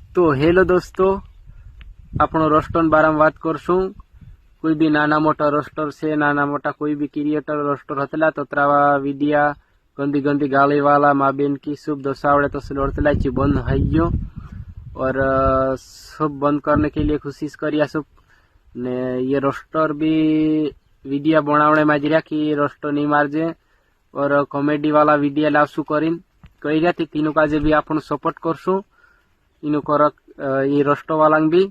तो हेलो दोस्तों, આપણો રોસ્ટર બારામાં વાત કરશું। કોઈ બી નાના મોટા રોસ્ટર છે, નાના મોટા कोई भी क्रिएटर रोस्टर हतला तो त्रावा विडिया गंदी गंदी गाली वाला माँ बेन की शुभ दशावड़े तो सलोड़तला ची बंद है गयो और सब बंद करने के लिए कोशिश करिया सब ने ये रोस्टर भी विडिया बनावने माजरिया की रोस्टर नहीं मारजे और कॉमेडी वाला विडिया लावसु करीन कही रहा थी तीनों का जे भी आपन सपोर्ट करसु इनु करक ये रोस्टर वाला भी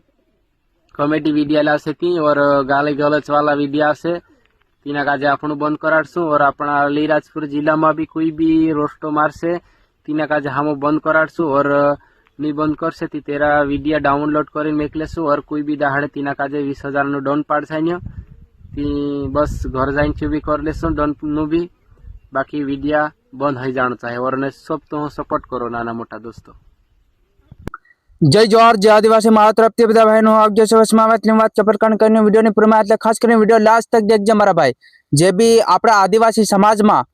कॉमेडी विडिया लावसे थी और गाली गलच वाला विडिया से तीना काजे आपन बंद कराड़सु और अपना अलीराजपुर जिला में भी कोई भी रोस्टो मारसे तीना काजे हम बंद कराड़सु और नहीं बंद करसे ती तेरा विडिया डाउनलोड करीने मेक लेसु और कोई भी दाहड़े तीना काजे 20,000 नु डोन पाड़सान्यो ती बस घर जाइन चुबी कर लेसु डोन नु भी बाकी विडिया बंद है जाना चाहिए और ने सब तो सपोर्ट करो नाना मोटा दोस्तों। जय जोहार जय आदिवासी मारा तरफ बधा भाई आप जो વાત ચપરકાણ કરીને વિડીયોની પૂર્ણમાં એટલે ખાસ કરીને વિડીયો લાસ્ટ તક દેખજો મારા ભાઈ। જે બી આપણા આદિવાસી સમાજમાં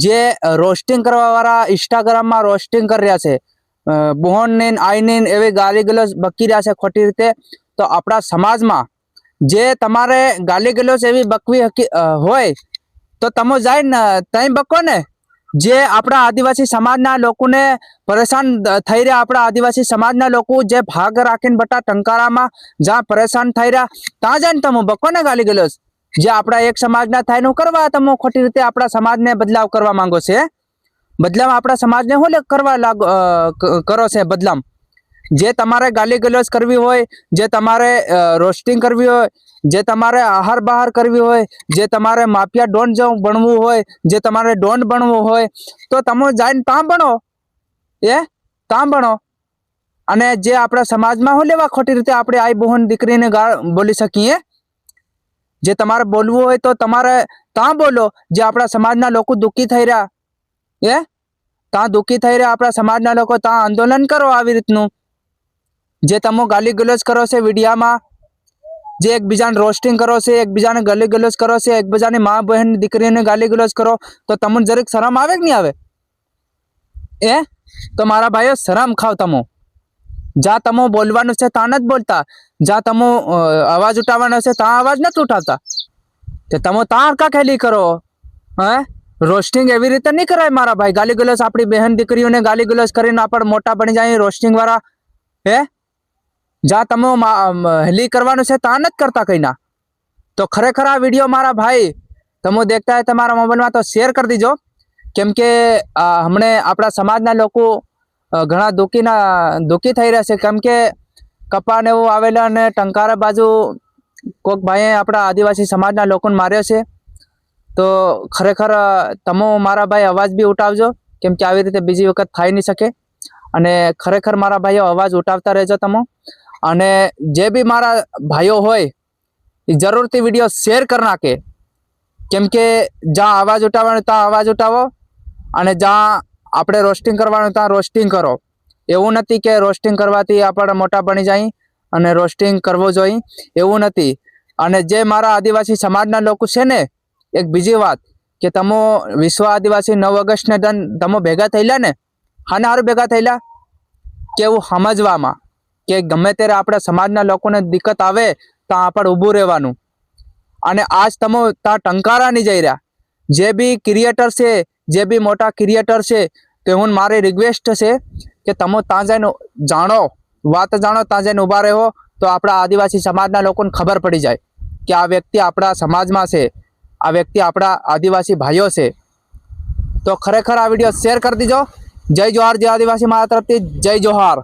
જે રોસ્ટિંગ કરવા વાળા ઇન્સ્ટાગ્રામમાં રોસ્ટિંગ કરી રહ્યા છે બોહન ને આઈને એવી ગાલી ગલોચ બકી રહ્યા છે ખોટી રીતે, તો આપણા સમાજમાં જે તમારે ગાલી ગલોચ એવી બકવી હોય તો તમે જઈને ત્યાં બકો ને। જે આપણા આદિવાસી સમાજના લોકોને પરેશાન થઈ રહ્યા, આપણા આદિવાસી સમાજના લોકો જે ભાગ રાખીને બટા ટંકારામાં જ્યાં પરેશાન થઈ રહ્યા ત્યાં જઈને તમે બકો ને ગાલી ગલોચ। જે આપણા એક સમાજના થાય નું કરવા તમે ખોટી રીતે આપણા સમાજને બદલાવ કરવા માંગો છે। બદલાવ આપણા સમાજને શું કરવા કરો છે બદલાવ? જે તમારે ગાલી ગલોચ કરવી હોય, જે તમારે રોસ્ટિંગ કરવી હોય, જે તમારે આહાર બહાર કરવી હોય, જે તમારે માફિયા ડોન જેવું બનવું હોય, જે તમારે ડોન બનવું હોય તો તમે જઈને ત્યાં બનો ત્યાં બનો। અને જે આપણા સમાજમાં હું લેવા ખોટી રીતે આપણે આઈ બહેન દીકરીને બોલી શકીએ। જે તમારે બોલવું હોય તો તમારે ત્યાં બોલો। જે આપણા સમાજના લોકો દુઃખી થઈ રહ્યા ત્યાં દુઃખી થઈ રહ્યા આપણા સમાજના લોકો ત્યાં આંદોલન કરો આવી રીતનું। જે તમે ગાલી ગલોચ કરો છો વિડીયામાં, જે એકબીજાને રોસ્ટિંગ કરો છો, એકબીજાને ગાલી ગલોચ કરો છો, એકબીજાની મા બહેન દીકરીને ગાલી ગલોચ કરો તો તમને જરીક શરમ આવે કે નહીં આવે? તો મારા ભાઈઓ શરમ ખાવ તમે। જ્યાં તમે બોલવાનું છે ત્યાં નથી બોલતા, જ્યાં તમે અવાજ ઉઠાવવાનો છે ત્યાં અવાજ નથી ઉઠાવતા, તો તમે ત્યાં કા ખેલી કરો? રોસ્ટિંગ એવી રીતે નહીં કરાય મારા ભાઈ। ગાલી ગલોચ આપણી બહેન દીકરીઓને ગાલી ગલોચ કરીને આપણે મોટા બની જાય રોસ્ટિંગ વાળા જ્યાં તમે હેલી કરવાનું છે ત્યાં નથી કરતા કઈ ના। તો ખરેખર આ વિડીયો મારા ભાઈ તમે દેખતા હોય તમારા મોબાઈલમાં તો શેર કરી દીજો, કેમ કે હમણે આપણા સમાજના લોકો ઘણા દુઃખી થઈ રહ્યા છે, કેમ કે કપા ને એવું આવેલા અને ટંકારા બાજુ કોઈક ભાઈએ આપણા આદિવાસી સમાજના લોકોને માર્યો છે। તો ખરેખર તમે મારા ભાઈ અવાજ બી ઉઠાવજો, કેમ કે આવી રીતે બીજી વખત થઈ નહીં શકે। અને ખરેખર મારા ભાઈઓ અવાજ ઉઠાવતા રહેજો તમે। અને જે બી મારા ભાઈઓ હોય એ જરૂરથી વિડીયો શેર કરી નાખે, કેમ કે જ્યાં અવાજ ઉઠાવવાનો ત્યાં અવાજ ઉઠાવો અને જ્યાં આપણે રોસ્ટિંગ કરવાનું ત્યાં રોસ્ટિંગ કરો। એવું નથી કે રોસ્ટિંગ કરવાથી આપણે મોટા બની જાય અને રોસ્ટિંગ કરવો જોઈએ, એવું નથી। અને જે મારા આદિવાસી સમાજના લોકો છે ને, એક બીજી વાત કે તમે વિશ્વ આદિવાસી 9 ઓગસ્ટને તમે ભેગા થયેલા ને, હાને હારું ભેગા થયેલા કે એવું સમજવામાં કે ગમે ત્યારે આપણા સમાજના લોકોને દિક્કત આવે તો આપણે ઊભું રહેવાનું। અને આજ તમે ત્યાં ટંકારા નહીં જઈ રહ્યા। જે બી ક્રિએટર છે, જે બી મોટા ક્રિએટર છે, તે હું મારી રિક્વેસ્ટ છે કે તમે ત્યાં જઈને જાણો, વાત જાણો, ત્યાં જઈને ઊભા રહો તો આપણા આદિવાસી સમાજના લોકોને ખબર પડી જાય કે આ વ્યક્તિ આપણા સમાજમાં છે, આ વ્યક્તિ આપણા આદિવાસી ભાઈઓ છે। તો ખરેખર આ વિડીયો શેર કરી દીજો। જય જોહાર જય આદિવાસી મારા તરફથી જય જોહાર।